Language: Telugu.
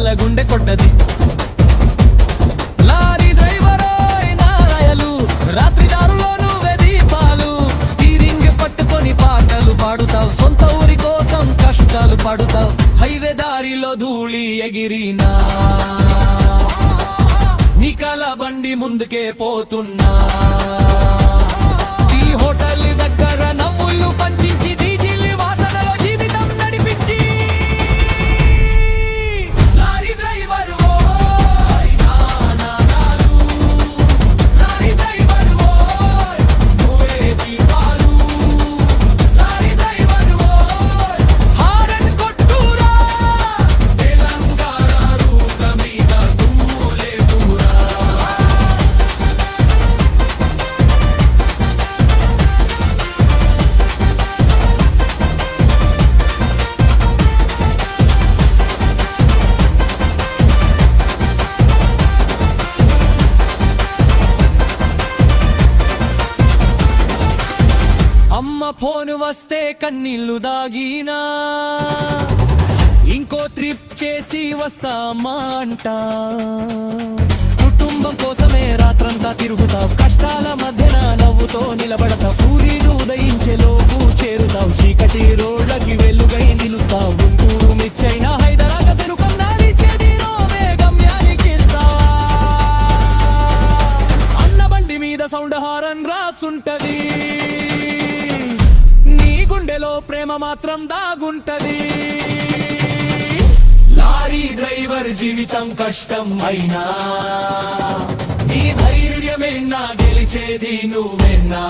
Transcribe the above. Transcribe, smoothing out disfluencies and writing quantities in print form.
వాళ్ళ గుండె కొట్టది. లారీ డ్రైవరో నారాయలు, రాత్రి దారులోను దీపాలు, స్టీరింగ్ పట్టుకొని పాటలు పాడుతావు, సొంత ఊరి కోసం కష్టాలు పడుతావు. హైవే దారిలో ధూళి ఎగిరినా నీ కల బండి ముందుకే పోతున్నా. ఈ హోటల్ దగ్గర నవ్వులు పంచించి డీజిల్ వాసనలో జీవితం నడిపించి లారీ డ్రైవర్ ఓయ్ నానాలు, లారీ డ్రైవర్ ఓయ్ నువ్వే దీపాలు, లారీ డ్రైవర్ ఓయ్ హారన్ కొట్టురా, తెలంగాణ రూట మీద దుమ్ములే దూరా. అమ్మ ఫోను వస్తే కన్నీళ్లు దాగినా, ఇంకో ట్రిప్ చేసి వస్తామా అంట. కుటుంబం కోసమే రాత్రంతా తిరుగుతావు, కష్టాల మధ్యన నవ్వుతో నిలబడతావు. సూర్యుడు ఉదయించే లోపు చేరుతావు, చీకటి రోడ్లకి వెలుగై నిలుస్తావు. గుంటూరు మిచ్చైనా హైదరాబాద్ చెరుకం నాలిచేది రోవే గమ్యానికిస్తా. అన్న బండి మీద సౌండ్ హారన్ రాసుంటది, గుండెలో ప్రేమ మాత్రం దాగుంటది. లారీ డ్రైవర్ జీవితం కష్టం అయినా నీ ధైర్యమేనా, గెలిచేది నువ్వేనా.